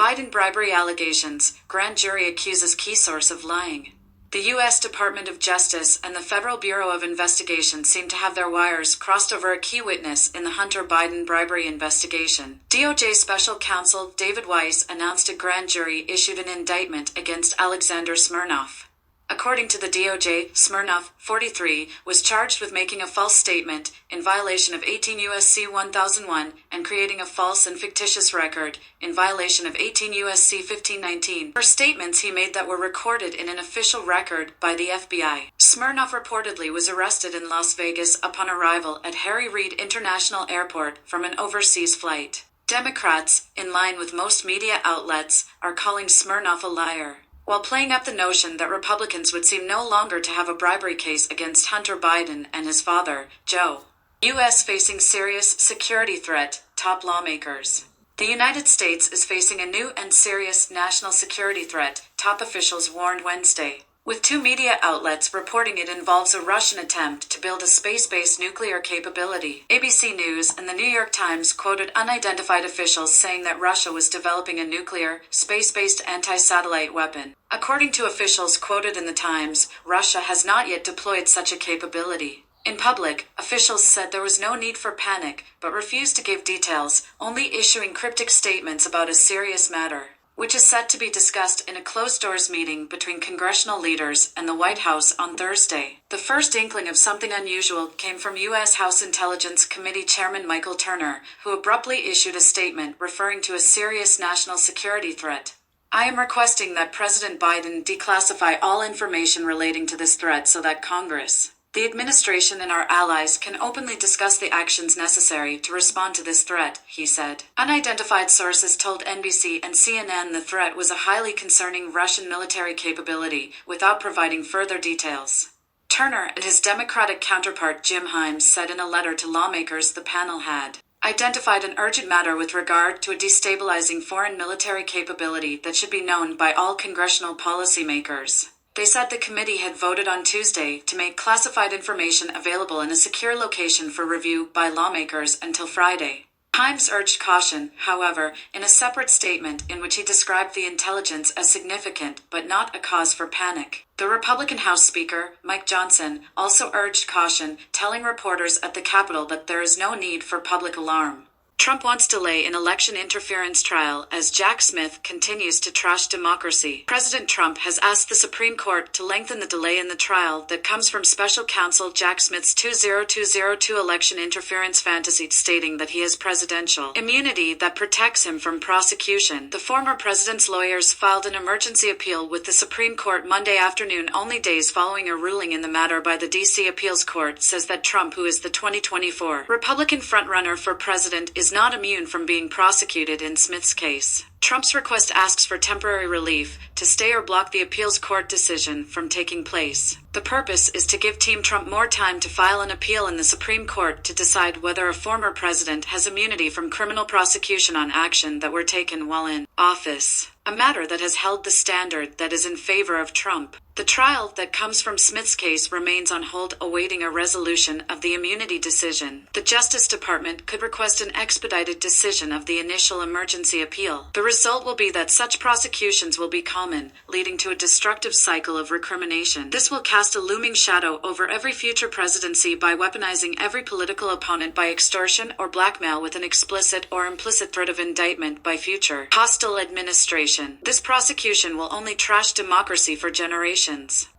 Biden bribery allegations, grand jury accuses key source of lying. The U.S. Department of Justice and the Federal Bureau of Investigation seem to have their wires crossed over a key witness in the Hunter Biden bribery investigation. DOJ Special Counsel David Weiss announced a grand jury issued an indictment against Alexander Smirnov. According to the DOJ, Smirnov, 43, was charged with making a false statement in violation of 18 U.S.C. 1001 and creating a false and fictitious record in violation of 18 U.S.C. 1519 for statements he made that were recorded in an official record by the FBI. Smirnov reportedly was arrested in Las Vegas upon arrival at Harry Reid International Airport from an overseas flight. Democrats, in line with most media outlets, are calling Smirnov a liar, while playing up the notion that Republicans would seem no longer to have a bribery case against Hunter Biden and his father, Joe. U.S. facing serious security threat, top lawmakers. The United States is facing a new and serious national security threat, top officials warned Wednesday, with two media outlets reporting it involves a Russian attempt to build a space-based nuclear capability. ABC News and the New York Times quoted unidentified officials saying that Russia was developing a nuclear, space-based anti-satellite weapon. According to officials quoted in the Times, Russia has not yet deployed such a capability. In public, officials said there was no need for panic, but refused to give details, only issuing cryptic statements about a serious matter, which is set to be discussed in a closed-doors meeting between congressional leaders and the White House on Thursday. The first inkling of something unusual came from U.S. House Intelligence Committee Chairman Michael Turner, who abruptly issued a statement referring to a serious national security threat. "I am requesting that President Biden declassify all information relating to this threat so that Congress, the administration and our allies can openly discuss the actions necessary to respond to this threat," he said. Unidentified sources told NBC and CNN the threat was a highly concerning Russian military capability, without providing further details. Turner and his Democratic counterpart Jim Himes said in a letter to lawmakers the panel had identified an urgent matter with regard to a destabilizing foreign military capability that should be known by all congressional policymakers. They said the committee had voted on Tuesday to make classified information available in a secure location for review by lawmakers until Friday. Himes urged caution, however, in a separate statement in which he described the intelligence as significant but not a cause for panic. The Republican House Speaker, Mike Johnson, also urged caution, telling reporters at the Capitol that there is no need for public alarm. Trump wants delay in election interference trial as Jack Smith continues to trash democracy. President Trump has asked the Supreme Court to lengthen the delay in the trial that comes from special counsel Jack Smith's 20202 election interference fantasy, stating that he has presidential immunity that protects him from prosecution. The former president's lawyers filed an emergency appeal with the Supreme Court Monday afternoon, only days following a ruling in the matter by the D.C. Appeals Court says that Trump, who is the 2024 Republican frontrunner for president, is not immune from being prosecuted in Smith's case. Trump's request asks for temporary relief to stay or block the appeals court decision from taking place. The purpose is to give Team Trump more time to file an appeal in the Supreme Court to decide whether a former president has immunity from criminal prosecution on action that were taken while in office, a matter that has held the standard that is in favor of Trump. The trial that comes from Smith's case remains on hold, awaiting a resolution of the immunity decision. The Justice Department could request an expedited decision of the initial emergency appeal. The result will be that such prosecutions will be common, leading to a destructive cycle of recrimination. This will cast a looming shadow over every future presidency by weaponizing every political opponent by extortion or blackmail with an explicit or implicit threat of indictment by future hostile administration. This prosecution will only trash democracy for generations.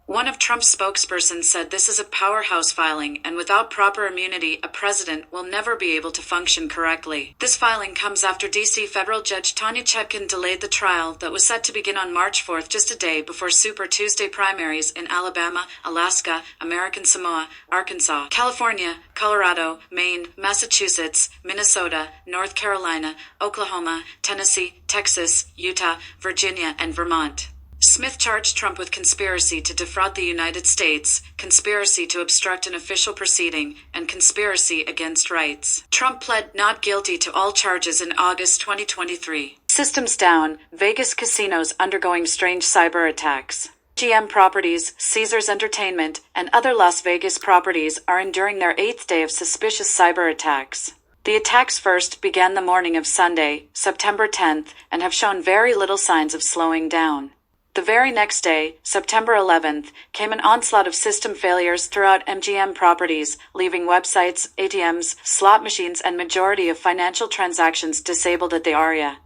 One of Trump's spokespersons said this is a powerhouse filing, and without proper immunity, a president will never be able to function correctly. This filing comes after D.C. federal judge Tanya Chutkan delayed the trial that was set to begin on March 4th, just a day before Super Tuesday primaries in Alabama, Alaska, American Samoa, Arkansas, California, Colorado, Maine, Massachusetts, Minnesota, North Carolina, Oklahoma, Tennessee, Texas, Utah, Virginia, and Vermont. Smith charged Trump with conspiracy to defraud the United States, conspiracy to obstruct an official proceeding, and conspiracy against rights. Trump pled not guilty to all charges in August 2023. Systems down, Vegas casinos undergoing strange cyber attacks. GM Properties, Caesars Entertainment, and other Las Vegas properties are enduring their 8th day of suspicious cyber attacks. The attacks first began the morning of Sunday, September 10th, and have shown very little signs of slowing down. The very next day, September 11th, came an onslaught of system failures throughout MGM properties, leaving websites, ATMs, slot machines, and majority of financial transactions disabled at the area,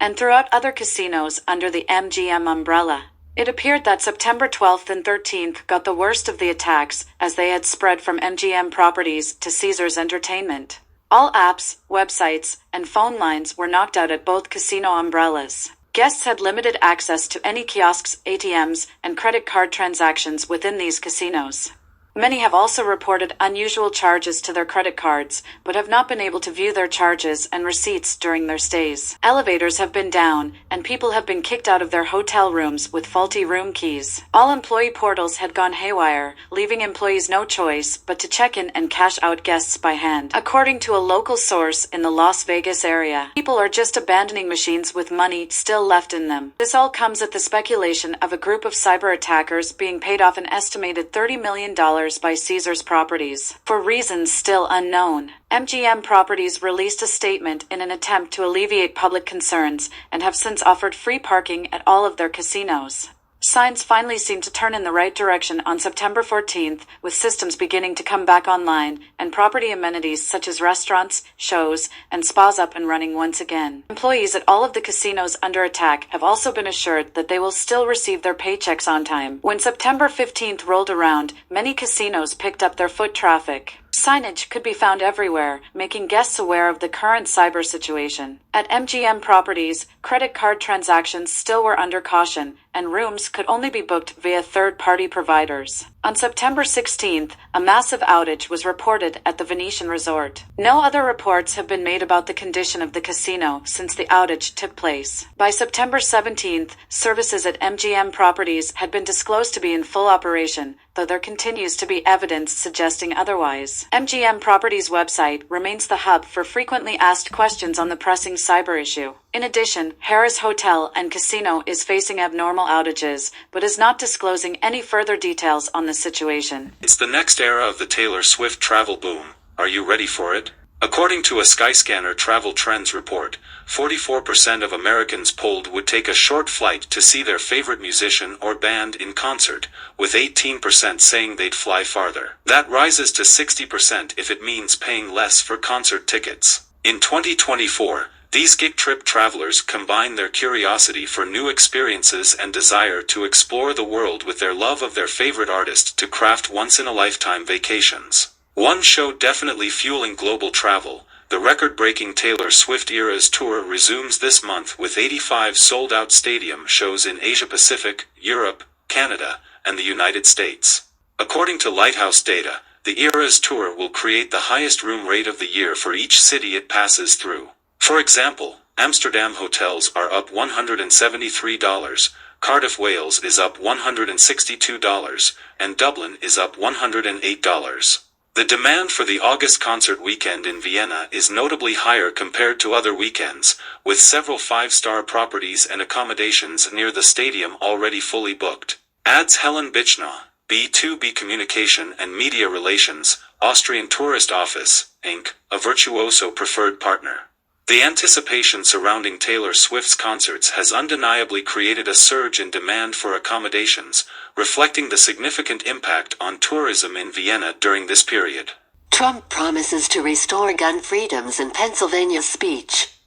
and throughout other casinos under the MGM umbrella. It appeared that September 12th and 13th got the worst of the attacks, as they had spread from MGM properties to Caesars Entertainment. All apps, websites, and phone lines were knocked out at both casino umbrellas. Guests had limited access to any kiosks, ATMs, and credit card transactions within these casinos. Many have also reported unusual charges to their credit cards, but have not been able to view their charges and receipts during their stays. Elevators have been down, and people have been kicked out of their hotel rooms with faulty room keys. All employee portals had gone haywire, leaving employees no choice but to check in and cash out guests by hand. According to a local source in the Las Vegas area, people are just abandoning machines with money still left in them. This all comes at the speculation of a group of cyber attackers being paid off an estimated $30 million by Caesars Properties, for reasons still unknown. MGM Properties released a statement in an attempt to alleviate public concerns and have since offered free parking at all of their casinos. Signs finally seem to turn in the right direction on September 14th, with systems beginning to come back online, and property amenities such as restaurants, shows, and spas up and running once again. Employees at all of the casinos under attack have also been assured that they will still receive their paychecks on time. When September 15th rolled around, many casinos picked up their foot traffic. Signage could be found everywhere, making guests aware of the current cyber situation. At MGM Properties, credit card transactions still were under caution, and rooms could only be booked via third-party providers. On September 16th, a massive outage was reported at the Venetian Resort. No other reports have been made about the condition of the casino since the outage took place. By September 17th, services at MGM Properties had been disclosed to be in full operation, though there continues to be evidence suggesting otherwise. MGM Properties' website remains the hub for frequently asked questions on the pressing cyber issue. In addition, Harrah's Hotel and Casino is facing abnormal outages, but is not disclosing any further details on the situation. It's the next era of the Taylor Swift travel boom. Are you ready for it? According to a Skyscanner travel trends report, 44% of Americans polled would take a short flight to see their favorite musician or band in concert, with 18% saying they'd fly farther. That rises to 60% if it means paying less for concert tickets. In 2024, these gig trip travelers combine their curiosity for new experiences and desire to explore the world with their love of their favorite artist to craft once-in-a-lifetime vacations. One show definitely fueling global travel, the record-breaking Taylor Swift Eras Tour resumes this month with 85 sold-out stadium shows in Asia-Pacific, Europe, Canada, and the United States. According to Lighthouse data, the Eras Tour will create the highest room rate of the year for each city it passes through. For example, Amsterdam hotels are up $173, Cardiff, Wales is up $162, and Dublin is up $108. The demand for the August concert weekend in Vienna is notably higher compared to other weekends, with several five-star properties and accommodations near the stadium already fully booked. Adds Helen Bichna, B2B Communication and Media Relations, Austrian Tourist Office, Inc., a Virtuoso preferred partner. The anticipation surrounding Taylor Swift's concerts has undeniably created a surge in demand for accommodations, reflecting the significant impact on tourism in Vienna during this period. Trump promises to restore gun freedoms in Pennsylvania speech.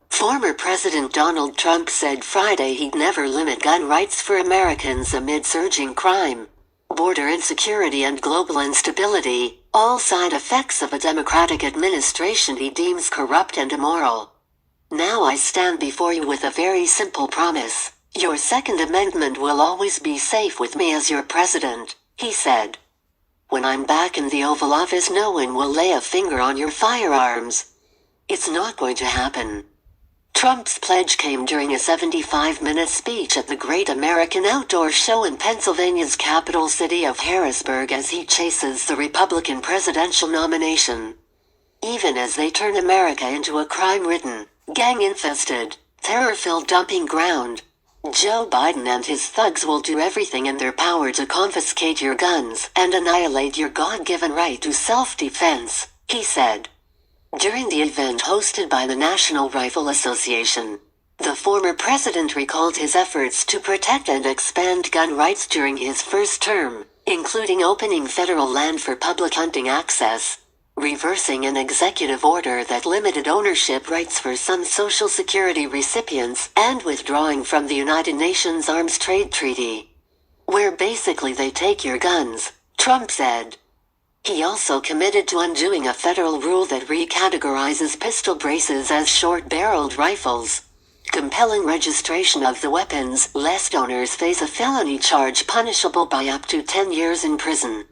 Former President Donald Trump said Friday he'd never limit gun rights for Americans amid surging crime, border insecurity, and global instability, all side effects of a Democratic administration he deems corrupt and immoral. Now I stand before you with a very simple promise. Your Second Amendment will always be safe with me as your president, he said. When I'm back in the Oval Office, no one will lay a finger on your firearms. It's not going to happen. Trump's pledge came during a 75-minute speech at the Great American Outdoor Show in Pennsylvania's capital city of Harrisburg as he chases the Republican presidential nomination. Even as they turn America into a crime-ridden, gang-infested, terror-filled dumping ground, Joe Biden and his thugs will do everything in their power to confiscate your guns and annihilate your God-given right to self-defense, he said. During the event hosted by the National Rifle Association, the former president recalled his efforts to protect and expand gun rights during his first term, including opening federal land for public hunting access, reversing an executive order that limited ownership rights for some Social Security recipients, and withdrawing from the United Nations Arms Trade Treaty, where basically they take your guns, Trump said. He also committed to undoing a federal rule that recategorizes pistol braces as short-barreled rifles, compelling registration of the weapons lest owners face a felony charge punishable by up to 10 years in prison.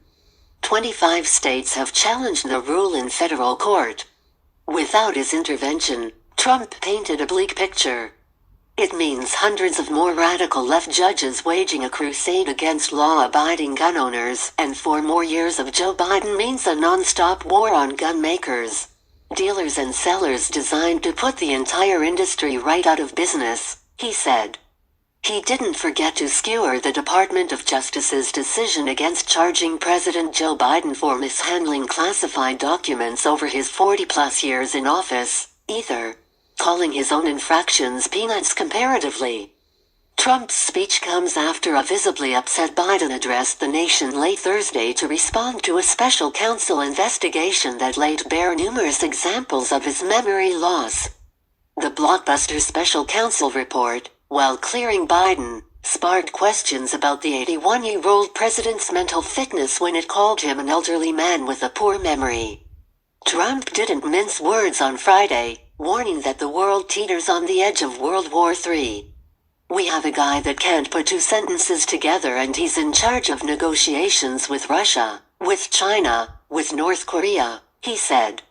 25 states have challenged the rule in federal court. Without his intervention, Trump painted a bleak picture. It means hundreds of more radical left judges waging a crusade against law-abiding gun owners, and 4 more years of Joe Biden means a non-stop war on gun makers, dealers and sellers designed to put the entire industry right out of business, he said. He didn't forget to skewer the Department of Justice's decision against charging President Joe Biden for mishandling classified documents over his 40-plus years in office, either, calling his own infractions peanuts comparatively. Trump's speech comes after a visibly upset Biden addressed the nation late Thursday to respond to a special counsel investigation that laid bare numerous examples of his memory loss. The blockbuster special counsel report, while clearing Biden, sparked questions about the 81-year-old president's mental fitness when it called him an elderly man with a poor memory. Trump didn't mince words on Friday, warning that the world teeters on the edge of World War III. "We have a guy that can't put 2 sentences together and he's in charge of negotiations with Russia, with China, with North Korea," he said.